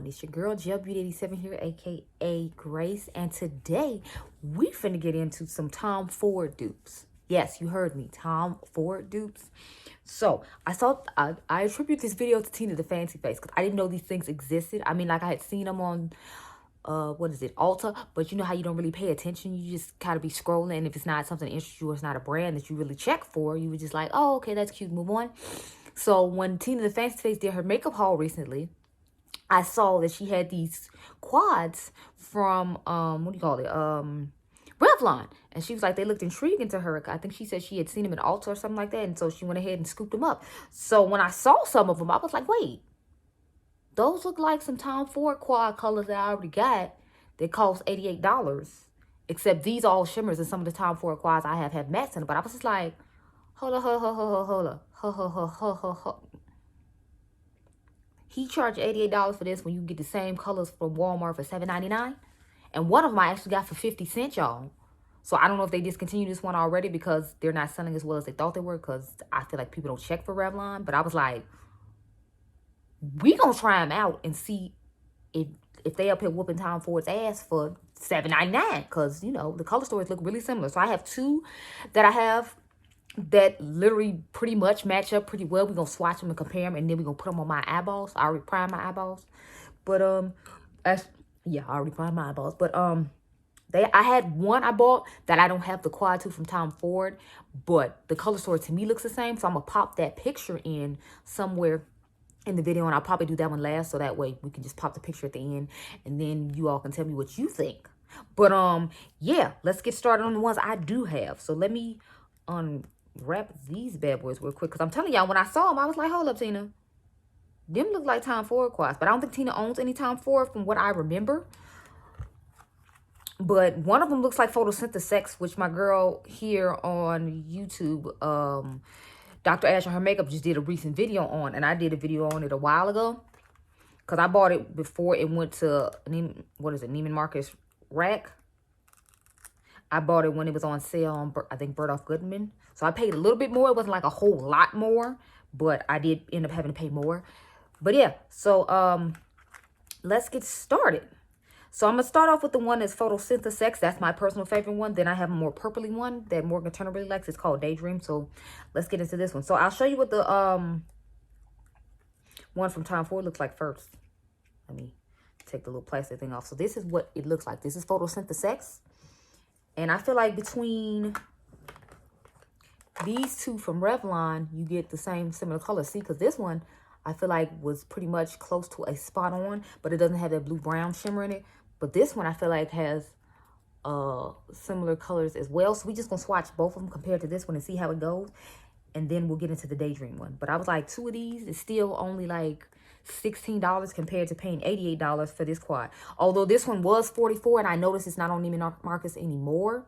everyone? It's your girl Beauty87 here, aka Grace, and today we finna get into some Tom Ford dupes. Yes, you heard me, Tom Ford dupes. So I attribute this video to Tina the Fancy Face because I didn't know these things existed. I mean, like I had seen them on what is it, Ulta, but you know how you don't really pay attention. You just kind of be scrolling, and if it's not something that interests you or it's not a brand that you really check for, you were just like, oh, okay, that's cute, move on. So when Tina the Fancy Face did her makeup haul recently, I saw that she had these quads from what do you call it, Revlon, and she was like, they looked intriguing to her. I think she said she had seen them in Ulta or something like that, and so she went ahead and scooped them up. So when I saw some of them, I was like, wait, those look like some Tom Ford quad colors that I already got that cost $88. Except these all shimmers, and some of the Tom Ford quads I have mattes in it. But I was just like, hold up, hold up. He charged $88 for this when you can get the same colors from Walmart for $7.99. And one of them I actually got for 50 cents, y'all. So I don't know if they discontinued this one already because they're not selling as well as they thought they were, because I feel like people don't check for Revlon. But I was like, we gonna try them out and see if they up here whooping Tom Ford's ass for $7.99, because, you know, the color stories look really similar. So I have two that I have that literally pretty much match up pretty well. We're gonna swatch them and compare them, and then we're gonna put them on my eyeballs. I already primed my eyeballs, but yeah, I already primed my eyeballs. But I had one I bought that I don't have the quad to from Tom Ford, but the color story to me looks the same. So I'm gonna pop that picture in somewhere in the video, and I'll probably do that one last, so that way we can just pop the picture at the end, and then you all can tell me what you think. But yeah, let's get started on the ones I do have. So let me unwrap these bad boys real quick, because I'm telling y'all, when I saw them, I was like, hold up, Tina, them look like Tom Ford quads. But I don't think Tina owns any Tom Ford from what I remember. But one of them looks like Photosynthesis, which my girl here on YouTube, Dr. Ash and her makeup, just did a recent video on, and I did a video on it a while ago because I bought it before it went to, what is it, Neiman Marcus rack. I bought it when it was on sale on, I think, Bergdorf Goodman. So I paid a little bit more. It wasn't like a whole lot more, but I did end up having to pay more. But yeah, so let's get started. So I'm going to start off with the one that's Photosynthesis. That's my personal favorite one. Then I have a more purpley one that Morgan Turner really likes. It's called Daydream. So let's get into this one. So I'll show you what the one from Tom Ford looks like first. Let me take the little plastic thing off. So this is what it looks like. This is Photosynthesis. And I feel like between these two from Revlon, you get the same similar color. See, because this one I feel like was pretty much close to a spot on, but it doesn't have that blue-brown shimmer in it. But this one I feel like has similar colors as well. So we just gonna swatch both of them compared to this one and see how it goes. And then we'll get into the Daydream one. But I was like, two of these is still only like $16 compared to paying $88 for this quad. Although this one was $44, and I noticed it's not on Neiman Marcus anymore.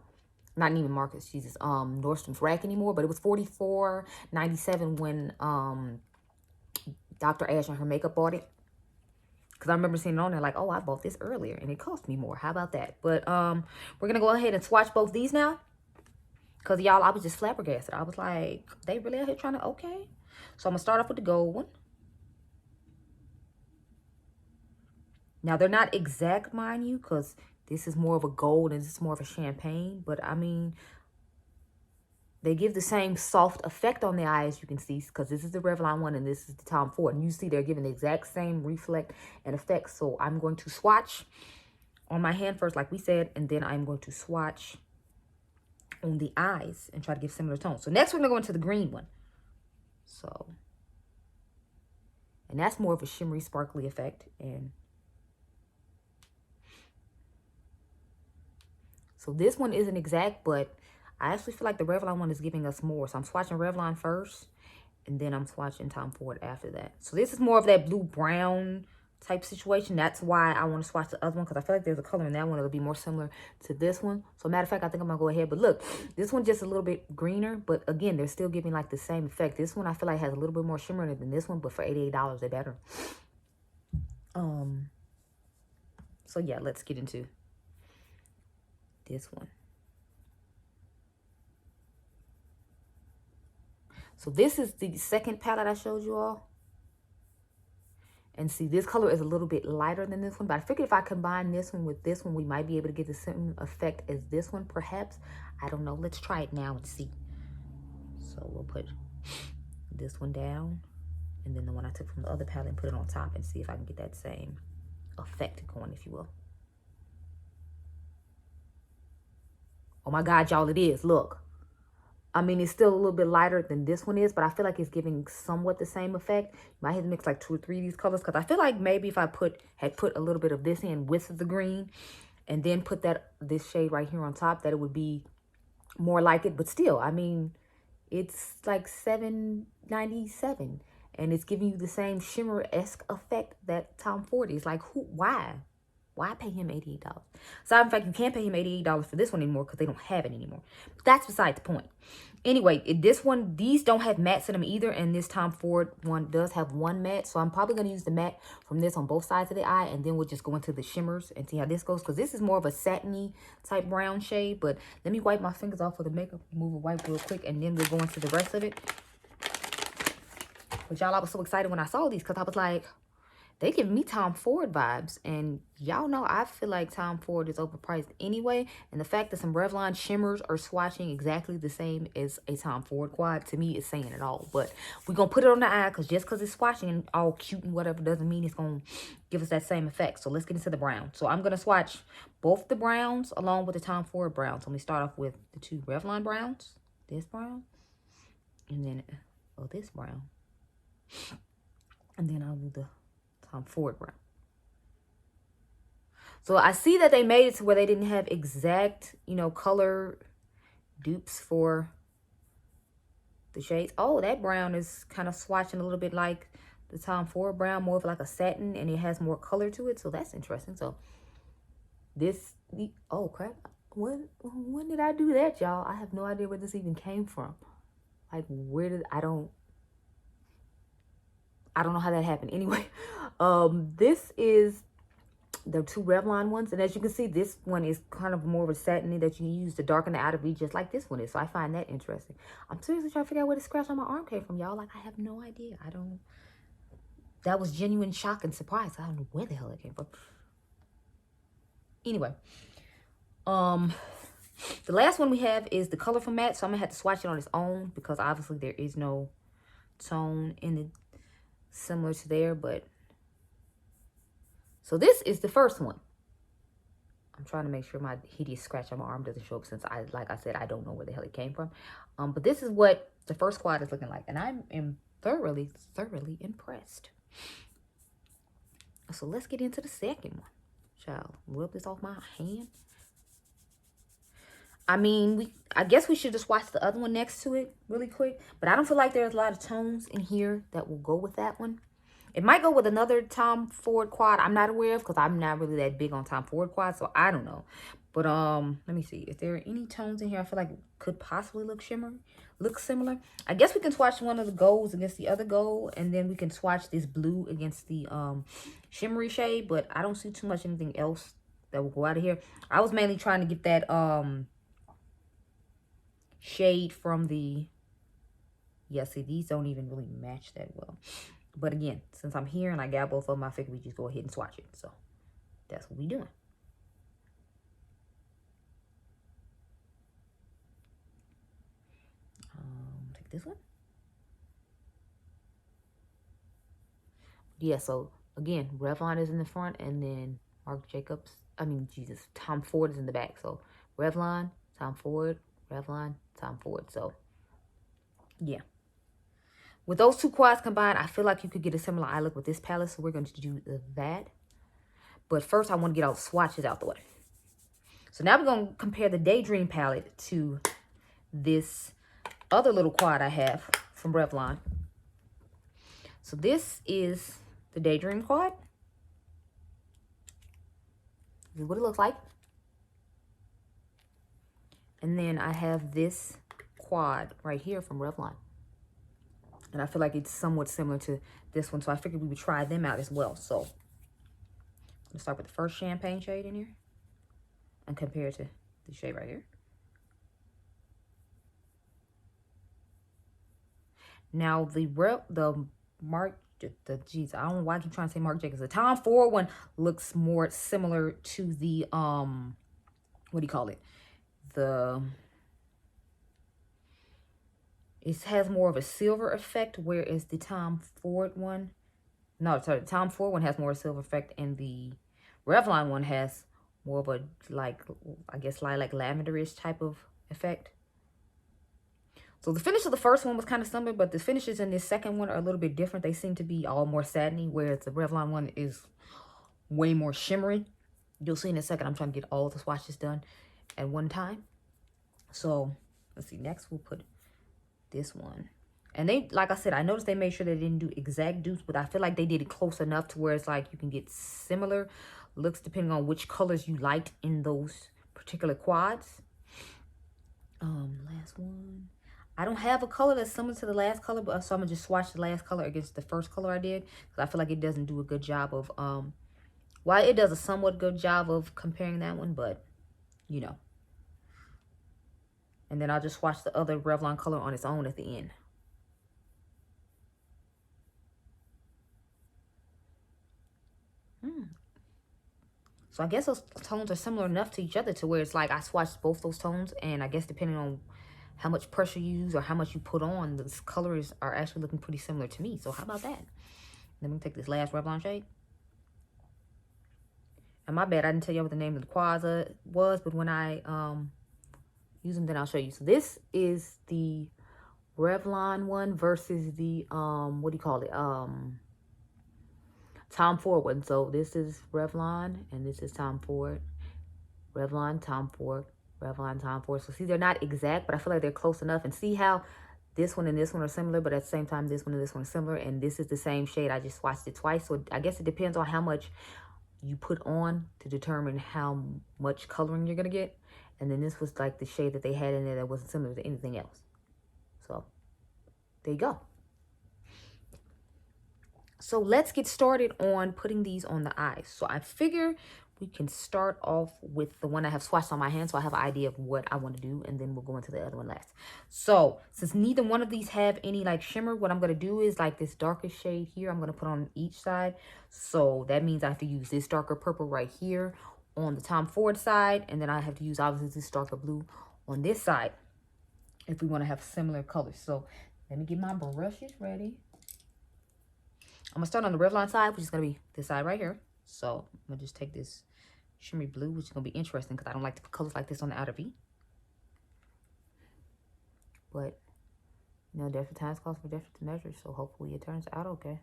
Not Neiman Marcus, Jesus, Nordstrom's rack anymore. But it was $44.97 when Dr. Ash and her makeup bought it. Because I remember seeing it on there like, oh, I bought this earlier and it cost me more. How about that? But we're going to go ahead and swatch both these now. Because, y'all, I was just flabbergasted. I was like, they really out here trying to, okay. So I'm going to start off with the gold one. Now, they're not exact, mind you, because this is more of a gold and this is more of a champagne. But, I mean, they give the same soft effect on the eye, as you can see, because this is the Revlon one and this is the Tom Ford. And you see they're giving the exact same reflect and effect. So I'm going to swatch on my hand first, like we said, and then I'm going to swatch on the eyes and try to give similar tones. So next we're going to go into the green one. So, and that's more of a shimmery, sparkly effect. And so this one isn't exact, but I actually feel like the Revlon one is giving us more. So I'm swatching Revlon first, and then I'm swatching Tom Ford after that. So this is more of that blue-brown type situation. That's why I want to swatch the other one, because I feel like there's a color in that one that'll be more similar to this one. So matter of fact, I think I'm going to go ahead. But look, this one just a little bit greener, but again, they're still giving like the same effect. This one I feel like has a little bit more shimmer in it than this one, but for $88, they're better. So yeah, let's get into this one. So this is the second palette I showed you all. And see, this color is a little bit lighter than this one, but I figured if I combine this one with this one, we might be able to get the same effect as this one, perhaps. I don't know. Let's try it now and see. So we'll put this one down, and then the one I took from the other palette and put it on top and see if I can get that same effect going, if you will. Oh my God, y'all, it is. Look. I mean, it's still a little bit lighter than this one is, but I feel like it's giving somewhat the same effect. You might have to mix like 2 or 3 of these colors, because I feel like maybe if I had put a little bit of this in with the green and then put this shade right here on top, that it would be more like it. But still, I mean, it's like $7.97, and it's giving you the same shimmer-esque effect that Tom Ford is. Like, why? Why pay him $88? So, in fact, you can't pay him $88 for this one anymore because they don't have it anymore. But that's beside the point. Anyway, these don't have mattes in them either. And this Tom Ford one does have one matte. So, I'm probably going to use the matte from this on both sides of the eye. And then we'll just go into the shimmers and see how this goes. Because this is more of a satiny type brown shade. But let me wipe my fingers off with the makeup remover wipe real quick. And then we'll go into the rest of it. But y'all, I was so excited when I saw these because I was like, they give me Tom Ford vibes, and y'all know I feel like Tom Ford is overpriced anyway, and the fact that some Revlon shimmers are swatching exactly the same as a Tom Ford quad, to me, is saying it all. But we're going to put it on the eye, because just because it's swatching and all cute and whatever doesn't mean it's going to give us that same effect. So let's get into the brown. So I'm going to swatch both the browns along with the Tom Ford browns. So let me start off with the 2 Revlon browns, this brown, and then, this brown, and then I'll do the Tom Ford brown. So I see that they made it to where they didn't have exact, color dupes for the shades. Oh, that brown is kind of swatching a little bit like the Tom Ford brown, more of like a satin, and it has more color to it. So that's interesting. So oh crap. When did I do that, y'all? I have no idea where this even came from. Like, I don't know how that happened. Anyway, this is the 2 Revlon ones. And as you can see, this one is kind of more of a satiny that you can use to darken the outer V, just like this one is. So I find that interesting. I'm seriously trying to figure out where the scratch on my arm came from, y'all. Like, I have no idea. That was genuine shock and surprise. I don't know where the hell it came from. Anyway, the last one we have is the Colorful Matte. So I'm going to have to swatch it on its own, because obviously there is no tone in it similar to there. But so this is the first one. I'm trying to make sure my hideous scratch on my arm doesn't show up, since like I said, I don't know where the hell it came from. But this is what the first quad is looking like, and I am thoroughly impressed. So let's get into the second one. Shall rub this off my hand. I mean, I guess we should just watch the other one next to it really quick. But I don't feel like there's a lot of tones in here that will go with that one. It might go with another Tom Ford quad I'm not aware of, because I'm not really that big on Tom Ford quad, so I don't know. But let me see. Is there any tones in here I feel like could possibly look similar? I guess we can swatch one of the golds against the other gold, and then we can swatch this blue against the shimmery shade. But I don't see too much anything else that will go out of here. I was mainly trying to get that shade from the, see, these don't even really match that well. But again, since I'm here and I got both of them, I figured we just go ahead and swatch it. So that's what we doing. Take this one. Yeah, so again, Revlon is in the front, and then Tom Ford is in the back. So Revlon, Tom Ford, Revlon, Tom Ford. So yeah. With those 2 quads combined, I feel like you could get a similar eye look with this palette. So we're going to do that. But first, I want to get all the swatches out the way. So now we're going to compare the Daydream palette to this other little quad I have from Revlon. So this is the Daydream quad. This is what it looks like. And then I have this quad right here from Revlon. And I feel like it's somewhat similar to this one. So I figured we would try them out as well. So I'm going to start with the first champagne shade in here and compare it to the shade right here. Now the geez, I don't know why I keep trying to say Marc Jacobs. The Tom Ford one looks more similar to the what do you call it? It has more of a silver effect, whereas the Tom Ford one, no, sorry, the Tom Ford one has more silver effect, and the Revlon one has more of a, like, I guess, lilac lavenderish type of effect. So the finish of the first one was kind of similar, but the finishes in this second one are a little bit different. They seem to be all more satiny, whereas the Revlon one is way more shimmery. You'll see in a second. I'm trying to get all the swatches done at one time. So let's see. Next, we'll put this one. And they, like I said, I noticed they made sure they didn't do exact dupes, but I feel like they did it close enough to where it's like you can get similar looks depending on which colors you liked in those particular quads. Last one. I don't have a color that's similar to the last color, but so I'm gonna just swatch the last color against the first color I did, because I feel like it doesn't do a good job of well, it does a somewhat good job of comparing that one, but you know. And then I'll just swatch the other Revlon color on its own at the end. So I guess those tones are similar enough to each other to where it's like I swatched both those tones, and I guess depending on how much pressure you use or how much you put on, the colors are actually looking pretty similar to me. So how about that? Then we take this last Revlon shade. And my bad, I didn't tell you what the name of the quads was, but when I use them, then I'll show you. So this is the Revlon one versus the what do you call it? Tom Ford one. So this is Revlon and this is Tom Ford. Revlon, Tom Ford, Revlon, Tom Ford. So see, they're not exact, but I feel like they're close enough. And see how this one and this one are similar, but at the same time, this one and this one are similar. And this is the same shade. I just swatched it twice. So I guess it depends on how much you put on to determine how much coloring you're going to get. And then this was like the shade that they had in there that wasn't similar to anything else. So there you go. So let's get started on putting these on the eyes. So I figure we can start off with the one I have swatched on my hand, so I have an idea of what I want to do, and then we'll go into the other one last. So since neither one of these have any like shimmer, what I'm going to do is like this darkest shade here, I'm going to put on each side. So that means I have to use this darker purple right here on the Tom Ford side, and then I have to use obviously this darker blue on this side if we want to have similar colors. So let me get my brushes ready. I'm going to start on the Revlon side, which is going to be this side right here. So I'm going to just take this shimmery blue, which is going to be interesting because I don't like to put colors like this on the outer V. But, you know, different times calls for different measures, so hopefully it turns out okay.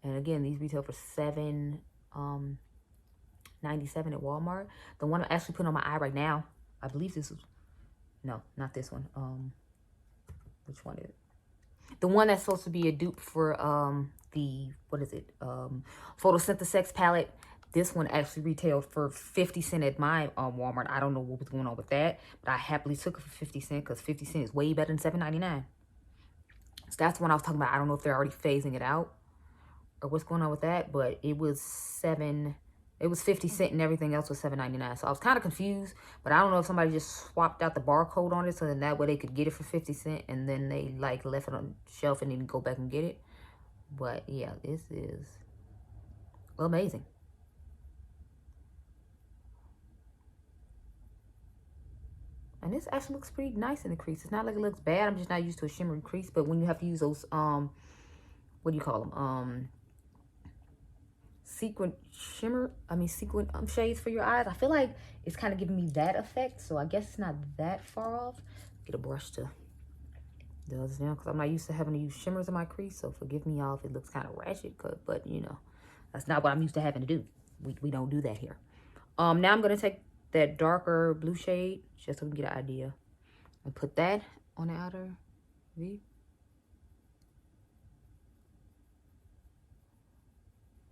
And again, these retail for $7.97 at Walmart. The one I'm actually putting on my eye right now, I believe this is, no, not this one. Which one is it? The one that's supposed to be a dupe for the, what is it? Photosynthesis palette. This one actually retailed for 50 cents at my Walmart. I don't know what was going on with that, but I happily took it for 50 cents because 50 cents is way better than $7.99. So that's the one I was talking about. I don't know if they're already phasing it out or what's going on with that, but it was 50 cents and everything else was $7.99. So I was kind of confused, but I don't know if somebody just swapped out the barcode on it so then that way they could get it for 50 cents and then they like left it on the shelf and didn't go back and get it. But yeah, this is amazing. And this actually looks pretty nice in the crease. It's not like it looks bad. I'm just not used to a shimmery crease, but when you have to use those what do you call them? Sequin shades for your eyes. I feel like it's kind of giving me that effect, so I guess it's not that far off. Get a brush to do this down because I'm not used to having to use shimmers in my crease, so forgive me y'all if it looks kind of ratchet, but you know, that's not what I'm used to having to do. We don't do that here. Now I'm gonna take that darker blue shade just so we can get an idea and put that on the outer V.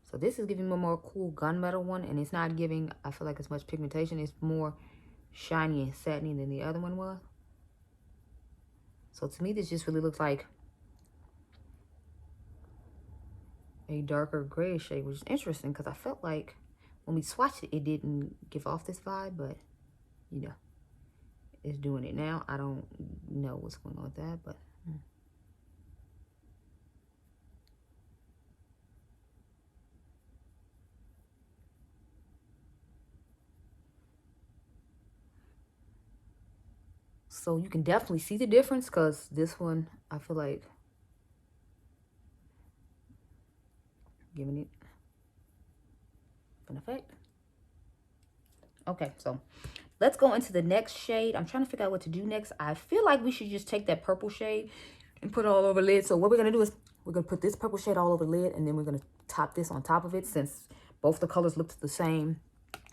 So this is giving me a more cool gunmetal one, and it's not giving, I feel like, as much pigmentation. It's more shiny and satiny than the other one was. So to me, this just really looks like a darker grayish shade, which is interesting because I felt like when we swatched it, it didn't give off this vibe, but you know, is doing it now. I don't know what's going on with that, but so you can definitely see the difference, because this one, I feel like giving it an effect. Okay, so let's go into the next shade. I'm trying to figure out what to do next. I feel like we should just take that purple shade and put it all over the lid. So what we're going to do is we're going to put this purple shade all over the lid, and then we're going to top this on top of it, since both the colors looked the same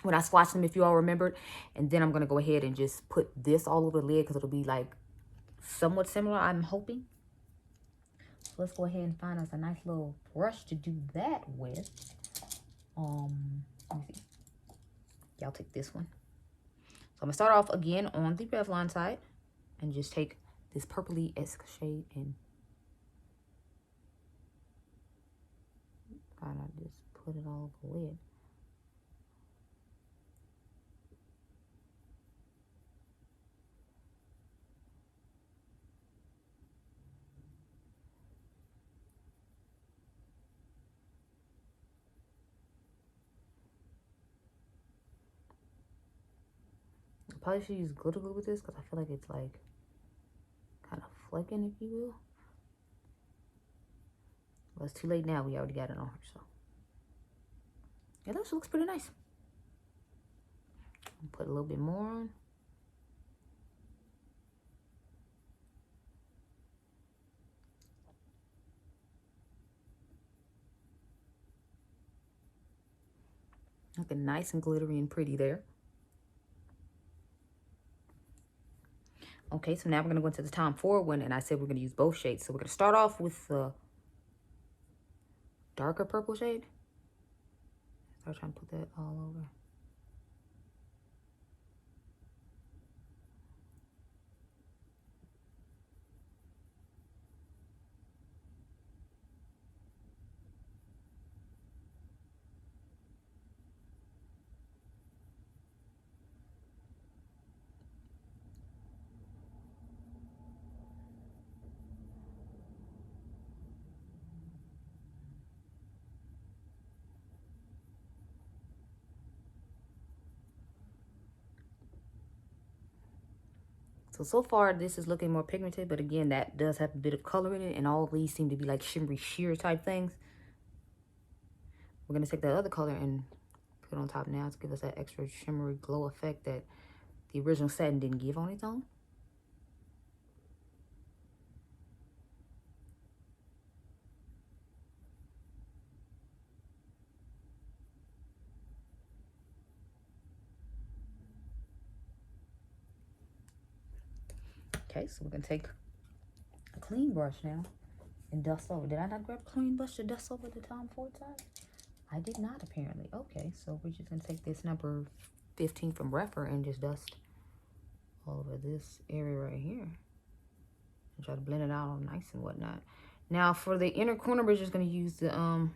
when I swatched them, if you all remembered. And then I'm going to go ahead and just put this all over the lid, because it'll be like somewhat similar, I'm hoping. So let's go ahead and find us a nice little brush to do that with. Let me see. Y'all take this one. So I'm going to start off again on the Revlon side and just take this purpley-esque shade and kind of just put it all over the lid. I probably should use glitter glue with this, because I feel like it's like kind of flaking, if you will. Well, it's too late now. We already got it on her, so yeah, that looks pretty nice. Put a little bit more on. Looking nice and glittery and pretty there. Okay, so now we're going to go into the Tom Ford one, and I said we're going to use both shades. So we're going to start off with the darker purple shade. Start trying to put that all over. So far, this is looking more pigmented, but again, that does have a bit of color in it, and all of these seem to be like shimmery sheer type things. We're going to take that other color and put it on top now to give us that extra shimmery glow effect that the original satin didn't give on its own. Okay, so we're going to take a clean brush now and dust over. Did I not grab a clean brush to dust over the Tom Ford side? I did not, apparently. Okay, so we're just going to take this number 15 from Refer and just dust all over this area right here. And try to blend it out all nice and whatnot. Now, for the inner corner, we're just going to use the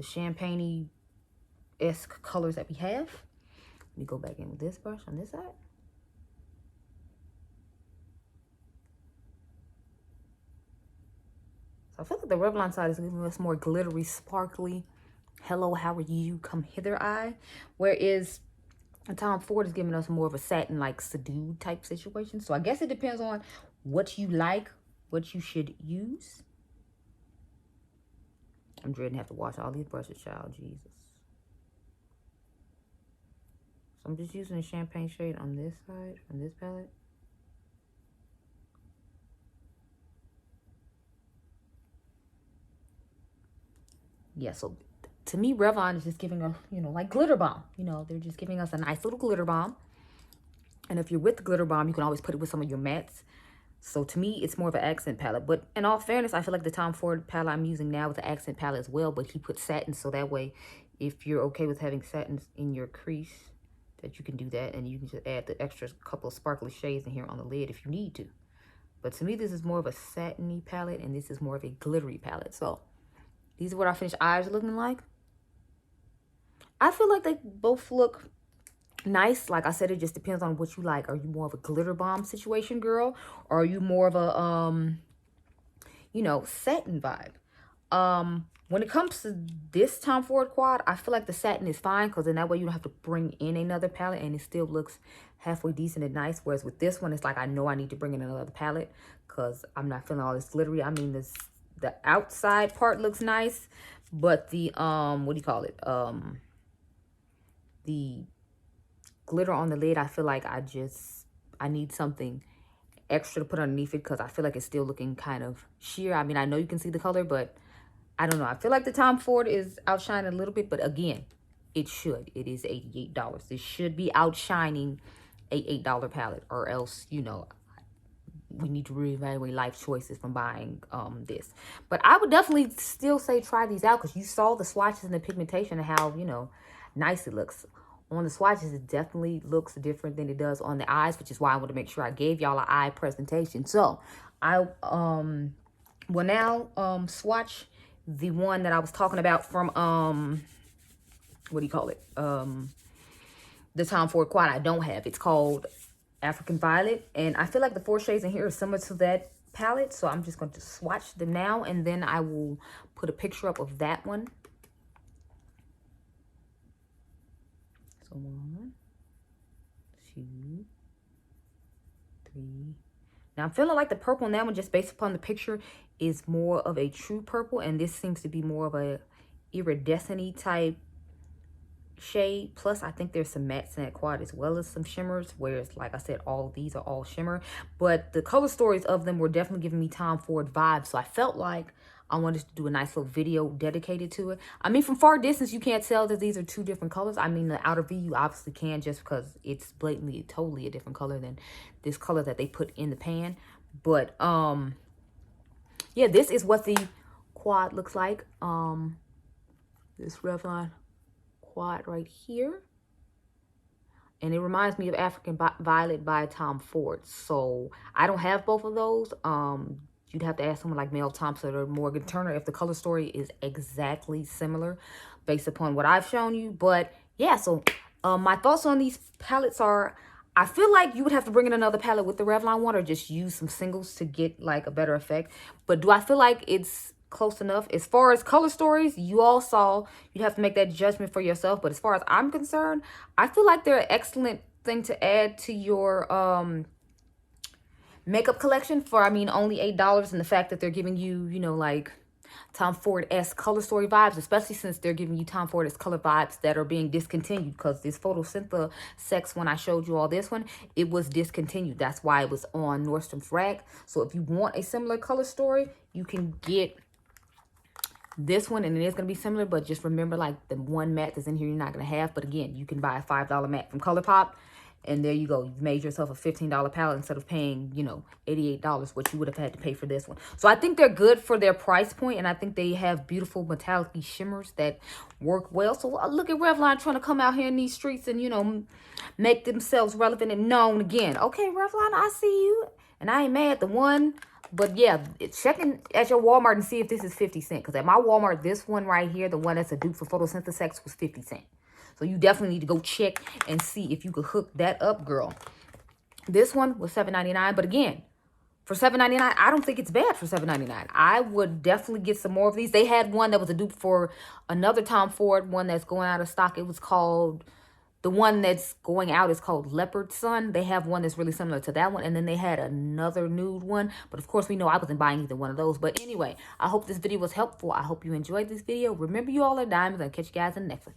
champagne-y-esque colors that we have. Let me go back in with this brush on this side. So I feel like the Revlon side is giving us more glittery, sparkly, hello, how are you, come hither eye. Whereas Tom Ford is giving us more of a satin, like subdued type situation. So I guess it depends on what you like, what you should use. I'm dreading to have to wash all these brushes, child, Jesus. So I'm just using a champagne shade on this side, from this palette. Yeah, so to me, Revlon is just giving us, you know, like glitter bomb. You know, they're just giving us a nice little glitter bomb. And if you're with the glitter bomb, you can always put it with some of your mattes. So to me, it's more of an accent palette. But in all fairness, I feel like the Tom Ford palette I'm using now is an accent palette as well. But he put satin, so that way, if you're okay with having satins in your crease, that you can do that. And you can just add the extra couple of sparkly shades in here on the lid if you need to. But to me, this is more of a satiny palette, and this is more of a glittery palette. So these are what our finished eyes are looking like. I feel like they both look nice. Like I said, it just depends on what you like. Are you more of a glitter bomb situation girl, or are you more of a you know, satin vibe? When it comes to this Tom Ford quad, I feel like the satin is fine, because then that way you don't have to bring in another palette and it still looks halfway decent and nice. Whereas with this one, it's like I know I need to bring in another palette because I'm not feeling all this glittery. I mean, the outside part looks nice, but the what do you call it? The glitter on the lid, I feel like I need something extra to put underneath it, because I feel like it's still looking kind of sheer. I mean, I know you can see the color, but I don't know. I feel like the Tom Ford is outshining a little bit, but again, it should. It is $88. This should be outshining a $8 palette, or else, you know, we need to reevaluate life choices from buying this. But I would definitely still say try these out, because you saw the swatches and the pigmentation and how, you know, nice it looks. On the swatches, it definitely looks different than it does on the eyes, which is why I want to make sure I gave y'all an eye presentation. So I will now swatch the one that I was talking about from what do you call it? The Tom Ford quad I don't have. It's called African Violet, and I feel like the 4 shades in here are similar to that palette, so I'm just going to swatch them now, and then I will put a picture up of that one. So 1, 2, 3. Now I'm feeling like the purple on that one, just based upon the picture, is more of a true purple, and this seems to be more of a iridescent-y type shade. Plus I think there's some mattes in that quad as well as some shimmers, whereas like I said, all of these are all shimmer, but the color stories of them were definitely giving me Tom Ford vibes, so I felt like I wanted to do a nice little video dedicated to it. I mean, from far distance you can't tell that these are 2 different colors. I mean, the outer view you obviously can, just because it's blatantly totally a different color than this color that they put in the pan. But yeah, this is what the quad looks like. This Revlon quad right here, and it reminds me of African Violet by Tom Ford. So I don't have both of those. You'd have to ask someone like Mel Thompson or Morgan Turner if the color story is exactly similar based upon what I've shown you. But yeah, so my thoughts on these palettes are, I feel like you would have to bring in another palette with the Revlon one, or just use some singles to get like a better effect. But do I feel like it's close enough? As far as color stories, you all saw, you'd have to make that judgment for yourself. But as far as I'm concerned, I feel like they're an excellent thing to add to your makeup collection for, I mean, only $8, and the fact that they're giving you, you know, like Tom Ford-esque color story vibes, especially since they're giving you Tom Ford-esque color vibes that are being discontinued, because this Photosynthesis, when I showed you all this one, it was discontinued. That's why it was on Nordstrom's rack. So if you want a similar color story, you can get this one, and it is going to be similar, but just remember, like, the one matte that's in here you're not going to have. But again, you can buy a $5 matte from ColourPop, and there you go. You've made yourself a $15 palette instead of paying, you know, $88, what you would have had to pay for this one. So I think they're good for their price point, and I think they have beautiful metallic shimmers that work well. So look at Revlon trying to come out here in these streets and, you know, make themselves relevant and known again. Okay, Revlon, I see you, and I ain't mad at the one. But yeah, checking at your Walmart and see if this is 50 cents. Because at my Walmart, this one right here, the one that's a dupe for Photosynthesis, was 50 cents. So you definitely need to go check and see if you could hook that up, girl. This one was $7.99. But again, for $7.99, I don't think it's bad for $7.99. I would definitely get some more of these. They had one that was a dupe for another Tom Ford one that's going out of stock. It was called... The one that's going out is called Leopard Sun. They have one that's really similar to that one. And then they had another nude one. But of course, we know I wasn't buying either one of those. But anyway, I hope this video was helpful. I hope you enjoyed this video. Remember, you all are diamonds. I'll catch you guys in the next one.